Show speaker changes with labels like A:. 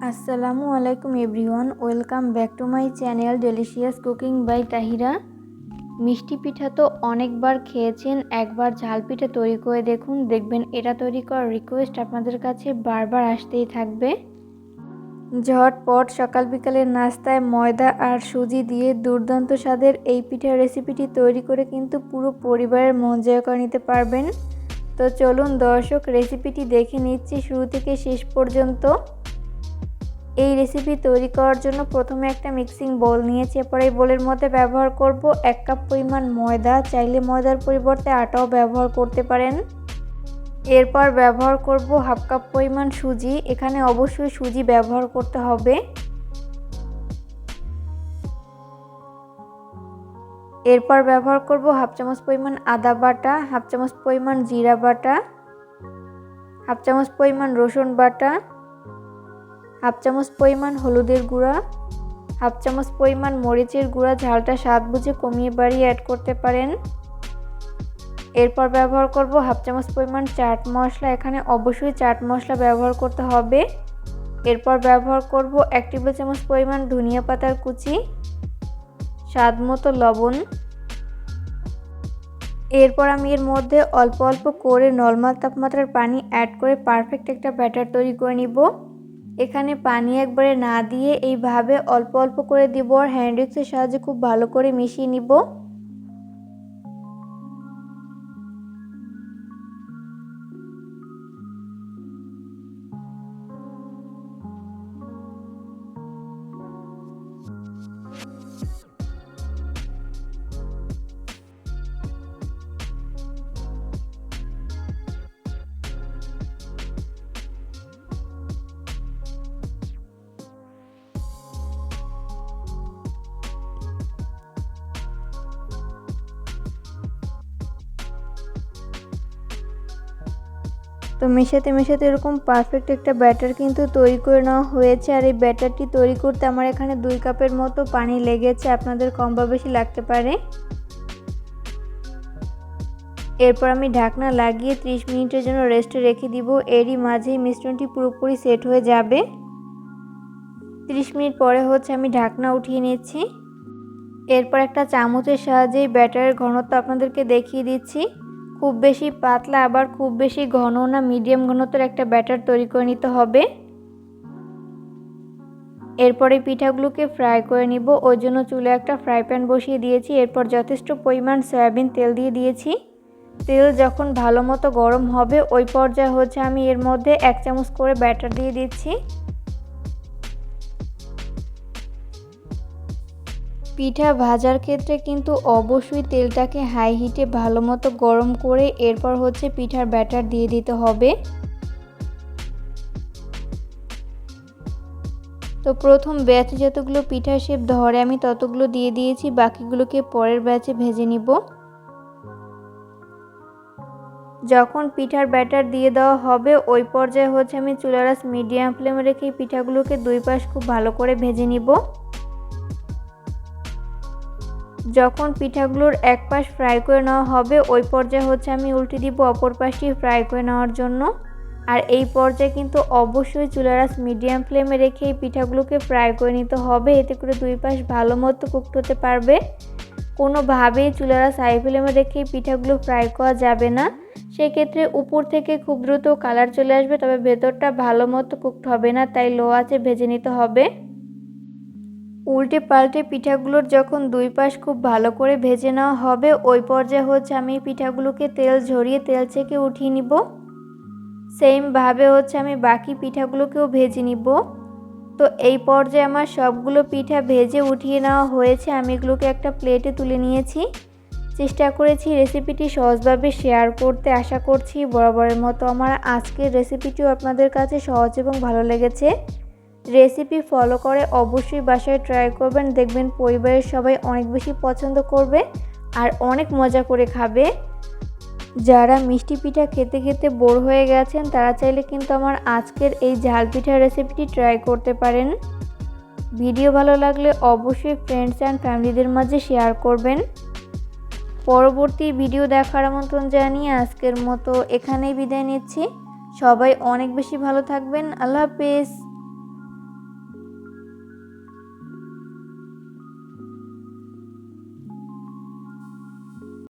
A: আসসালামু আলাইকুম everyone, welcome back to my channel delicious cooking by Tahira. মিষ্টি পিঠা তো অনেকবার খেয়েছেন, একবার ঝাল পিঠা তৈরি করে দেখুন, দেখবেন এটা তৈরি করার রিকোয়েস্ট আপনাদের কাছে বারবার আসতেই থাকবে। ঝটপট সকাল বিকালের নাস্তায় ময়দা আর সুজি দিয়ে দুর্দান্ত স্বাদের এই পিঠার রেসিপিটি তৈরি করে কিন্তু পুরো পরিবারের মন জয় করে নিতে পারবেন। তো চলুন দর্শক, রেসিপিটি দেখে নিচ্ছি শুরু থেকে শেষ পর্যন্ত। এই রেসিপি তৈরি করার জন্য প্রথমে একটা মিক্সিং বোল নিয়েছি। এরপর এই বোলের মধ্যে ব্যবহার করব 1 কাপ পরিমাণ ময়দা, চাইলে ময়দার পরিবর্তে আটাও ব্যবহার করতে পারেন। এরপর ব্যবহার করব 1/2 কাপ পরিমাণ সুজি, এখানে অবশ্যই সুজি ব্যবহার করতে হবে। এরপর ব্যবহার করব 1/2 চামচ পরিমাণ আদা বাটা, 1/2 চামচ পরিমাণ জিরা বাটা, 1/2 চামচ পরিমাণ রসুন বাটা, 1/2 চামচ পরিমাণ হলুদের গুঁড়া, 1/2 চামচ পরিমাণ মরিচের গুঁড়া, ঝালটা স্বাদ বুঝে কমিয়ে বাড়িয়ে অ্যাড করতে পারেন। এরপর ব্যবহার করব 1/2 চামচ পরিমাণ চাট মশলা, এখানে অবশ্যই চাট মশলা ব্যবহার করতে হবে। এরপর ব্যবহার করব 1 টেবিল চামচ পরিমাণ ধনিয়া পাতার কুচি, স্বাদ মতো লবণ। এরপর আমি এর মধ্যে অল্প অল্প করে নরমাল তাপমাত্রার পানি অ্যাড করে পারফেক্ট একটা ব্যাটার তৈরি করে নিব। এখানে পানি একবারে না দিয়ে এইভাবে অল্প অল্প করে দিব আর হ্যান্ড উইক্সের সাহায্যে খুব ভালো করে মিশিয়ে নিব। তো মেশাতে মেশাতে এরকম পারফেক্ট একটা ব্যাটার কিন্তু তৈরি করে নেওয়া হয়েছে। আর এই ব্যাটারটি তৈরি করতে আমার এখানে 2 কাপের মতো পানি লেগেছে, আপনাদের কম বা বেশি লাগতে পারে। এরপর আমি ঢাকনা লাগিয়ে 30 মিনিটের জন্য রেস্টে রেখে দিব। এরই মাঝেই মিশ্রণটি পুরোপুরি সেট হয়ে যাবে। 30 মিনিট পরে আমি ঢাকনা উঠিয়ে নিচ্ছি। এরপর একটা চামচের সাহায্যে ব্যাটারের ঘনত্ব আপনাদেরকে দেখিয়ে দিচ্ছি। খুব বেশি পাতলা আবার খুব বেশি ঘন না, মিডিয়াম ঘনত্বের একটা ব্যাটার তৈরি করে নিতে হবে। এরপরে পিঠাগুলোকে ফ্রাই করে নিব, ওই জন্য চুলে একটা ফ্রাই প্যান বসিয়ে দিয়েছি। এরপর যথেষ্ট পরিমাণ সয়াবিন তেল দিয়ে দিয়েছি। তেল যখন ভালো মতো গরম হবে ওই পর্যায়ে আমি এর মধ্যে 1 চামচ করে ব্যাটার দিয়ে দিচ্ছি। পিঠা ভাজার ক্ষেত্রে কিন্তু অবশ্যই তেলটাকে হাই হিটে ভালো মতো গরম করে এরপর পিঠার ব্যাটার দিয়ে দিতে হবে। তো প্রথম ব্যাচে যতগুলো পিঠার শেপ ধরে আমি ততগুলো দিয়ে দিয়েছি, বাকিগুলোকে পরের ব্যাচে ভেজে নিব। যখন পিঠার ব্যাটার দিয়ে দেওয়া হবে ওই পর্যায়ে আমি চুলার আঁচ মিডিয়াম ফ্লেমে রেখে পিঠাগুলোকে 2 পাশ খুব ভালো করে ভেজে নিব। যখন পিঠাগুলোর এক পাশ ফ্রাই করে নেওয়া হবে ওই পর্যায়ে আমি উল্টে দিব অপর পাশটি ফ্রাই করে নেওয়ার জন্য। আর এই পর্যায়ে কিন্তু অবশ্যই চুলার আঁচ মিডিয়াম ফ্লেমে রেখে এই পিঠাগুলোকে ফ্রাই করে নিতে হবে, এতে করে 2 পাশ ভালো মতো কুকড হতে পারবে। কোনোভাবেই চুলার আঁচ হাই ফ্লেমে রেখে পিঠাগুলো ফ্রাই করা যাবে না, সেক্ষেত্রে উপর থেকে খুব দ্রুত কালার চলে আসবে, তবে ভেতরটা ভালো মতো কুকড হবে না, তাই লো আঁচে ভেজে নিতে হবে। উল্টে পাল্টে পিঠাগুলোর যখন 2 পাশ খুব ভালো করে ভেজে নেওয়া হবে ওই পর্যায়ে আমি পিঠাগুলোকে তেল ঝরিয়ে তেল ছেঁকে উঠিয়ে নিব। সেমভাবে আমি বাকি পিঠাগুলোকেও ভেজে নিব। তো এই পর্যায়ে আমার সবগুলো পিঠা ভেজে উঠিয়ে নেওয়া হয়েছে, আমি এগুলোকে একটা প্লেটে তুলে নিয়েছি। চেষ্টা করেছি রেসিপিটি সহজভাবে শেয়ার করতে, আশা করছি বরাবরের মতো আমার আজকের রেসিপিটিও আপনাদের কাছে সহজ এবং ভালো লেগেছে। রেসিপি ফলো করে অবশ্যই বাসায় ট্রাই করবেন, দেখবেন পরিবারের সবাই অনেক বেশি পছন্দ করবে আর অনেক মজা করে খাবে। যারা মিষ্টি পিঠা খেতে খেতে বোর হয়ে গেছেন তারা চাইলে কিন্তু আমার আজকের এই ঝাল পিঠার রেসিপিটি ট্রাই করতে পারেন। ভিডিও ভালো লাগলে অবশ্যই ফ্রেন্ডস অ্যান্ড ফ্যামিলিদের মাঝে শেয়ার করবেন। পরবর্তী ভিডিও দেখার আমন্ত্রণ জানিয়ে আজকের মতো এখানেই বিদায় নিচ্ছি। সবাই অনেক বেশি ভালো থাকবেন। আল্লাহ হাফেজ।